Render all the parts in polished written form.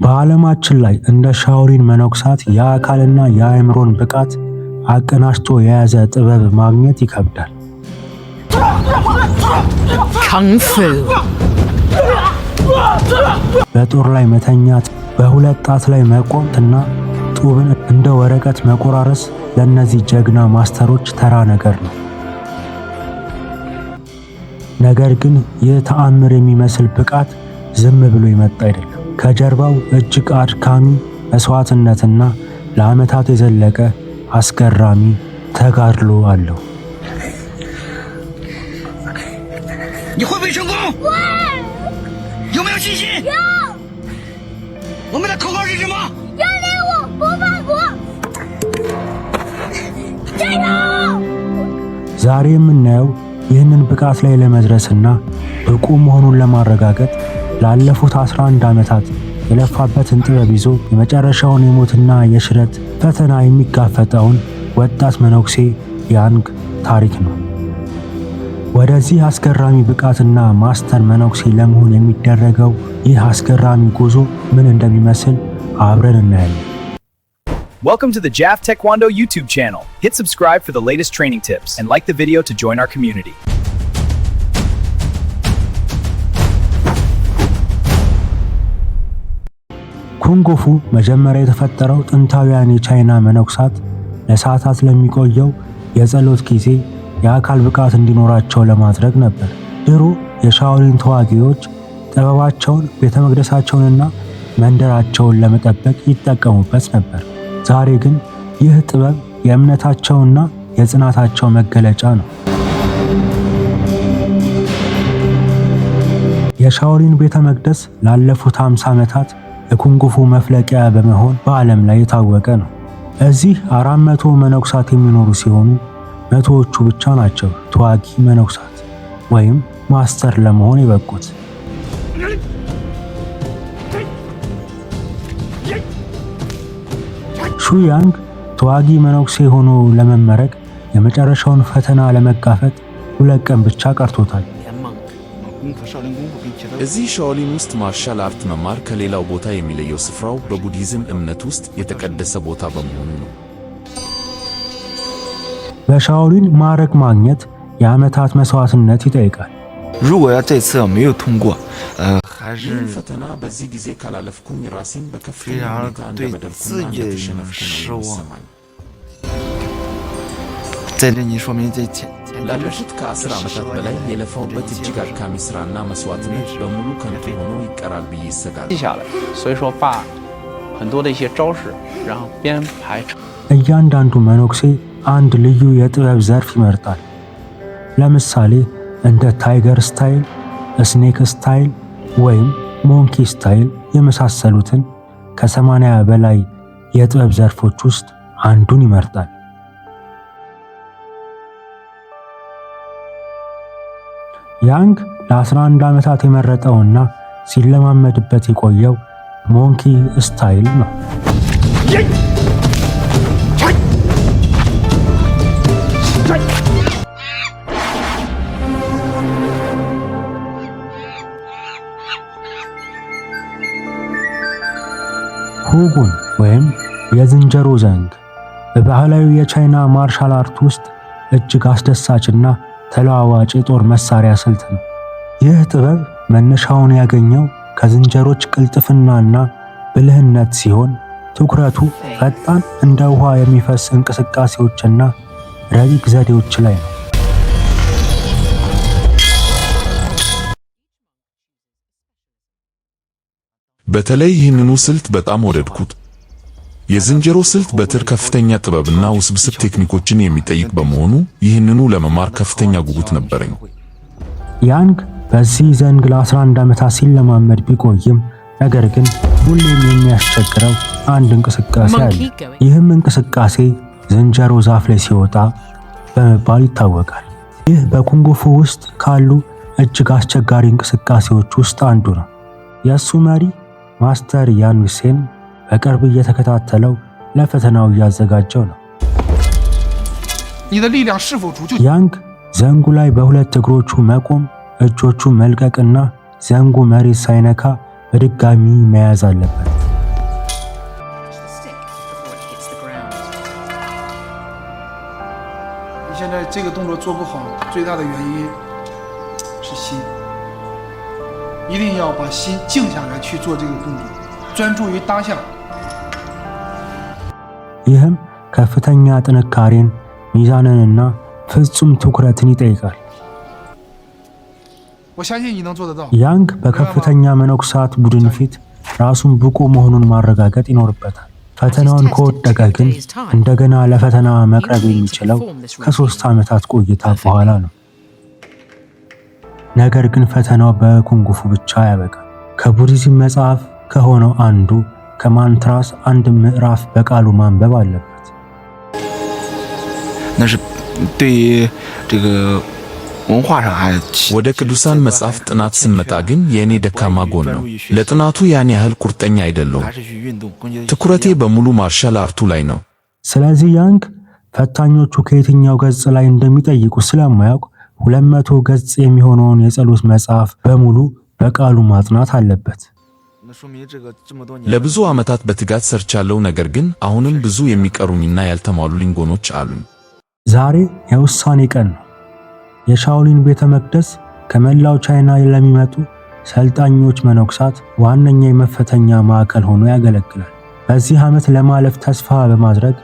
በዓለማችን ላይ እንደ ሻኦሊን መነኩሳት የአካልና የአእምሮን ብቃት አቀናጅቶ የያዘ ጥበብ ማግኘት ይከብዳል። ካንፉ በጦር ላይ መተኛት፣ በሁለት ጣት ላይ መቆምና ጡብን እንደ ወረቀት መቆራረስ ለእነዚህ ጀግና ማስተሮች ተራ ነገር ነው። ነገር ግን ይህ ተአምር የሚመስል ብቃት ዝም ብሎ የመጣ አይደለም። ከጀርባው እጅግ አድካሚ መስዋዕትነትና ለዓመታት የዘለቀ አስገራሚ ተጋድሎ አለው። 你会不会成功？会。有没有信心？有。我们的口号是什么？原谅我，不怕苦。加油！ ዛሬ የምናየው ይህንን ብቃት ላይ ለመድረስና ብቁ መሆኑን ለማረጋገጥ ላለፉት 11 ዓመታት የለፋበትን ጥበብ ይዞ የመጨረሻውን የሞትና የሽረት ፈተና የሚጋፈጠውን ወጣት መነኩሴ ያንግ ታሪክ ነው። ወደዚህ አስገራሚ ብቃትና ማስተር መነኩሴ ለመሆን የሚደረገው ይህ አስገራሚ ጉዞ ምን እንደሚመስል አብረን እናያለን። Welcome to the JAF Taekwondo YouTube channel. Hit subscribe for the latest training tips and like the video to join our community. ኩንጉፉ መጀመሪያ የተፈጠረው ጥንታውያን የቻይና መነኩሳት ለሰዓታት ለሚቆየው የጸሎት ጊዜ የአካል ብቃት እንዲኖራቸው ለማድረግ ነበር። ድሮ የሻኦሊን ተዋጊዎች ጥበባቸውን ቤተ መቅደሳቸውንና መንደራቸውን ለመጠበቅ ይጠቀሙበት ነበር። ዛሬ ግን ይህ ጥበብ የእምነታቸውና የጽናታቸው መገለጫ ነው። የሻኦሊን ቤተ መቅደስ ላለፉት 50 ዓመታት የኩንጉፉ መፍለቂያ በመሆን በዓለም ላይ የታወቀ ነው። እዚህ 400 መነኩሳት የሚኖሩ ሲሆኑ መቶዎቹ ብቻ ናቸው ተዋጊ መነኩሳት ወይም ማስተር ለመሆን የበቁት። ሹያንግ ተዋጊ መነኩሴ ሆኖ ለመመረቅ የመጨረሻውን ፈተና ለመጋፈጥ 2 ቀን ብቻ ቀርቶታል። እዚህ ሻኦሊን ውስጥ ማርሻል አርት መማር ከሌላው ቦታ የሚለየው ስፍራው በቡዲዝም እምነት ውስጥ የተቀደሰ ቦታ በመሆኑ ነው። በሻኦሊን ማዕረግ ማግኘት የዓመታት መስዋዕትነት ይጠይቃል። 如果要这次没有通过，还是 ፈተና በዚህ ጊዜ ካላለፍኩኝ ራሴን በከፍተኛ 非常 ሁኔታ 对 እንደበደልኩና 自己 እንደተሸነፍኩ 失 ነው 望。 የሚሰማኝ። 在这你说明这前 ላለፉት ከ10 ዓመታት በላይ የለፋውበት እጅግ አድካሚ ሥራና መስዋዕትነት በሙሉ ከንቱ ሆኖ ይቀራል ብዬ እሰጋለሁ። 记下来，所以说把很多的一些招式，然后编排成。 እያንዳንዱ መነኩሴ አንድ ልዩ የጥበብ ዘርፍ ይመርጣል። ለምሳሌ እንደ ታይገር ስታይል፣ ስኔክ ስታይል ወይም ሞንኪ ስታይል የመሳሰሉትን ከ80 በላይ የጥበብ ዘርፎች ውስጥ አንዱን ይመርጣል። ያንግ ለ11 ዓመታት የመረጠውና ሲለማመድበት የቆየው ሞንኪ ስታይል ነው። ሁጉን ወይም የዝንጀሮ ዘንግ በባህላዊ የቻይና ማርሻል አርት ውስጥ እጅግ አስደሳችና ተለዋዋጭ የጦር መሳሪያ ስልት ነው። ይህ ጥበብ መነሻውን ያገኘው ከዝንጀሮች ቅልጥፍናና ብልህነት ሲሆን ትኩረቱ ፈጣን እንደ ውሃ የሚፈስ እንቅስቃሴዎችና ረቂቅ ዘዴዎች ላይ ነው። በተለይ ይህንኑ ስልት በጣም ወደድኩት። የዝንጀሮ ስልት በትር ከፍተኛ ጥበብና ውስብስብ ቴክኒኮችን የሚጠይቅ በመሆኑ ይህንኑ ለመማር ከፍተኛ ጉጉት ነበረኝ። ያንግ በዚህ ዘንግ ለ11 ዓመታት ሲለማመድ ቢቆይም ነገር ግን ሁሌም የሚያስቸግረው አንድ እንቅስቃሴ አለ። ይህም እንቅስቃሴ ዝንጀሮ ዛፍ ላይ ሲወጣ በመባል ይታወቃል። ይህ በኩንጉፉ ውስጥ ካሉ እጅግ አስቸጋሪ እንቅስቃሴዎች ውስጥ አንዱ ነው። የእሱ መሪ ማስተር ያን ዊሴን በቅርብ እየተከታተለው ለፈተናው እያዘጋጀው ነው። ያንግ ዘንጉ ላይ በሁለት እግሮቹ መቆም፣ እጆቹ መልቀቅና ዘንጉ መሬት ሳይነካ በድጋሚ መያዝ አለበት። 这个动作做不好，最大的原因是心，一定要把心静下来去做这个动作，专注于当下。 ይህም ከፍተኛ ጥንካሬን ሚዛንንና ፍጹም ትኩረትን ይጠይቃል። 我相信你能做得到。 ያንግ በከፍተኛ መነኩሳት ቡድን ፊት ራሱን ብቁ መሆኑን ማረጋገጥ ይኖርበታል። ፈተናውን ከወደቀ ግን እንደገና ለፈተና መቅረብ የሚችለው ከ3 ዓመታት ቆይታ በኋላ ነው። ነገር ግን ፈተናው በኩንጉፉ ብቻ ያበቃል። ከቡዲዝም መጽሐፍ ከሆነው አንዱ ከማንትራስ አንድ ምዕራፍ በቃሉ ማንበብ አለበት። 那是对于这个文化上还 ወደ ቅዱሳን መጽሐፍ ጥናት ስንመጣ ግን የኔ ደካማ ጎን ነው። ለጥናቱ ያን ያህል ቁርጠኛ አይደለሁም። 还是去运动更加 ትኩረቴ በሙሉ ማርሻል አርቱ ላይ ነው። ስለዚህ ያንግ ፈታኞቹ ከየትኛው ገጽ ላይ እንደሚጠይቁ ስለማያውቅ 200 ገጽ የሚሆነውን የጸሎት መጽሐፍ በሙሉ በቃሉ ማጥናት አለበት። 那说明这个这么多年 ለብዙ ዓመታት በትጋት ሰርቻለሁ። ነገር ግን አሁንም ብዙ የሚቀሩኝና ያልተሟሉልኝ ጎኖች አሉ። ዛሬ የውሳኔ ቀን ነው። የሻኦሊን ቤተ መቅደስ ከመላው ቻይና ለሚመጡ ሰልጣኞች መነኩሳት ዋነኛ የመፈተኛ ማዕከል ሆኖ ያገለግላል። በዚህ ዓመት ለማለፍ ተስፋ በማድረግ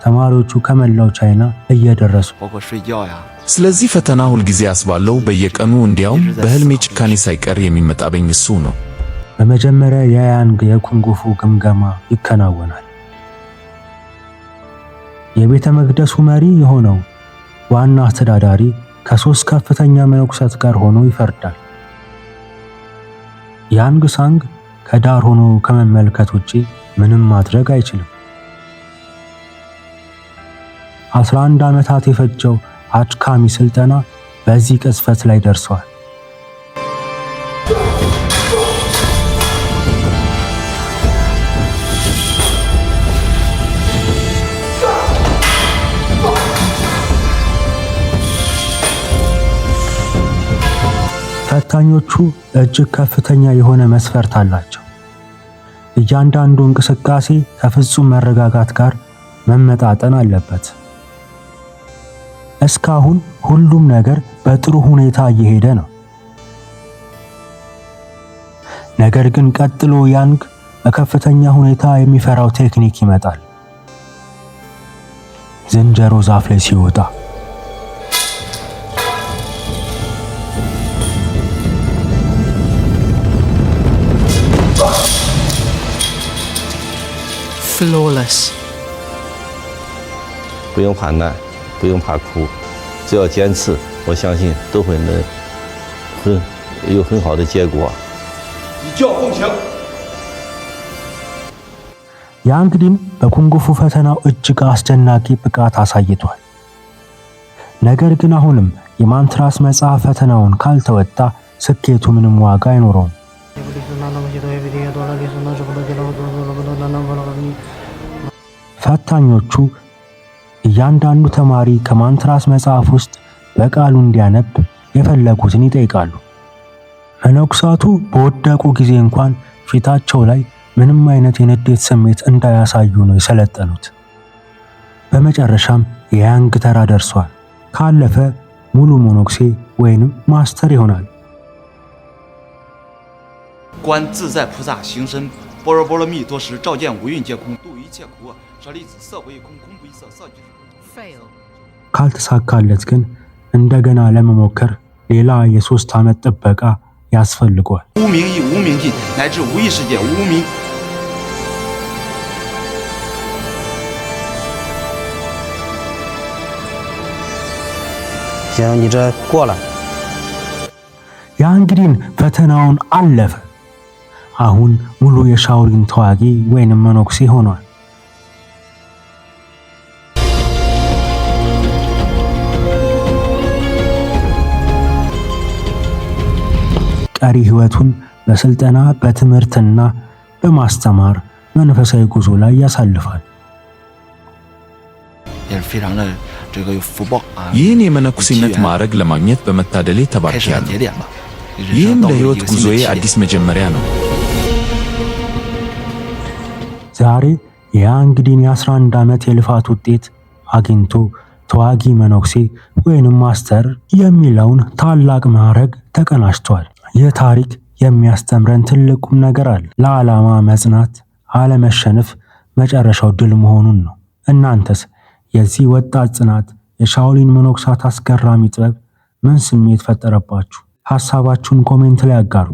ተማሪዎቹ ከመላው ቻይና እየደረሱ 包括睡觉呀 ስለዚህ ፈተና ሁልጊዜ አስባለሁ በየቀኑ እንዲያውም በህልሜ ጭካኔ ሳይቀር የሚመጣብኝ እሱ ነው። በመጀመሪያ የያንግ የኩንጉፉ ግምገማ ይከናወናል። የቤተ መቅደሱ መሪ የሆነው ዋና አስተዳዳሪ ከ3 ከፍተኛ መነኩሳት ጋር ሆኖ ይፈርዳል። ያንግ ሳንግ ከዳር ሆኖ ከመመልከት ውጪ ምንም ማድረግ አይችልም። 11 ዓመታት የፈጀው አድካሚ ስልጠና በዚህ ቅጽበት ላይ ደርሷል። ፈታኞቹ እጅግ ከፍተኛ የሆነ መስፈርት አላቸው። እያንዳንዱ እንቅስቃሴ ከፍጹም መረጋጋት ጋር መመጣጠን አለበት። እስካሁን ሁሉም ነገር በጥሩ ሁኔታ እየሄደ ነው። ነገር ግን ቀጥሎ ያንግ በከፍተኛ ሁኔታ የሚፈራው ቴክኒክ ይመጣል። ዝንጀሮ ዛፍ ላይ ሲወጣ flawless. 不用怕难，不用怕苦，只要坚持，我相信都会有很好的结果。以教奉行。 ያንግዲን በኩንጉፉ ፈተናው እጅግ አስደናቂ ብቃት አሳይቷል። ነገር ግን አሁንም የማንትራስ መጽሐፍ ፈተናውን ካልተወጣ ስኬቱ ምንም ዋጋ አይኖረውም። ፈታኞቹ እያንዳንዱ ተማሪ ከማንትራስ መጽሐፍ ውስጥ በቃሉ እንዲያነብ የፈለጉትን ይጠይቃሉ። መነኩሳቱ በወደቁ ጊዜ እንኳን ፊታቸው ላይ ምንም አይነት የንዴት ስሜት እንዳያሳዩ ነው የሰለጠኑት። በመጨረሻም የያንግ ተራ ደርሷል። ካለፈ ሙሉ ሞኖክሴ ወይንም ማስተር ይሆናል። 观自在菩萨行深般若波罗蜜多时，照见五蕴皆空，度一切苦厄。舍利子，色不异空，空不异色，色即是空。 Fail. ካልተሳካለት ግን እንደገና ለመሞከር ሌላ የ3 ዓመት ጥበቃ ያስፈልገዋል። 无明亦无明尽，乃至无意世界无明。 行，你这过了。 ያንግዲን ፈተናውን አለፈ። አሁን ሙሉ የሻኦሊን ተዋጊ ወይንም መነኩሴ ሆኗል። ቀሪ ህይወቱን በስልጠና በትምህርትና በማስተማር መንፈሳዊ ጉዞ ላይ ያሳልፋል። 也是非常的这个有福报啊！ ይህን የመነኩሴነት ማዕረግ ለማግኘት በመታደሌ 开始的 ተባርኪያለሁ። 节点吧。 ይህም ለህይወት ጉዞዬ አዲስ መጀመሪያ ነው። ዛሬ የያንግዲን የ11 ዓመት የልፋት ውጤት አግኝቶ ተዋጊ መነኩሴ ወይንም ማስተር የሚለውን ታላቅ ማዕረግ ተቀናጅቷል። ይህ ታሪክ የሚያስተምረን ትልቁም ነገር አለ። ለዓላማ መጽናት፣ አለመሸነፍ መጨረሻው ድል መሆኑን ነው። እናንተስ የዚህ ወጣት ጽናት፣ የሻኦሊን መነኮሳት አስገራሚ ጥበብ ምን ስሜት ፈጠረባችሁ? ሐሳባችሁን ኮሜንት ላይ አጋሩ።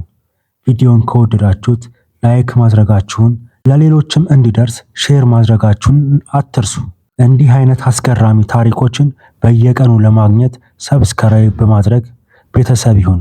ቪዲዮን ከወደዳችሁት ላይክ ማድረጋችሁን፣ ለሌሎችም እንዲደርስ ሼር ማድረጋችሁን አትርሱ። እንዲህ አይነት አስገራሚ ታሪኮችን በየቀኑ ለማግኘት ሰብስክራይብ በማድረግ ቤተሰብ ይሁኑ።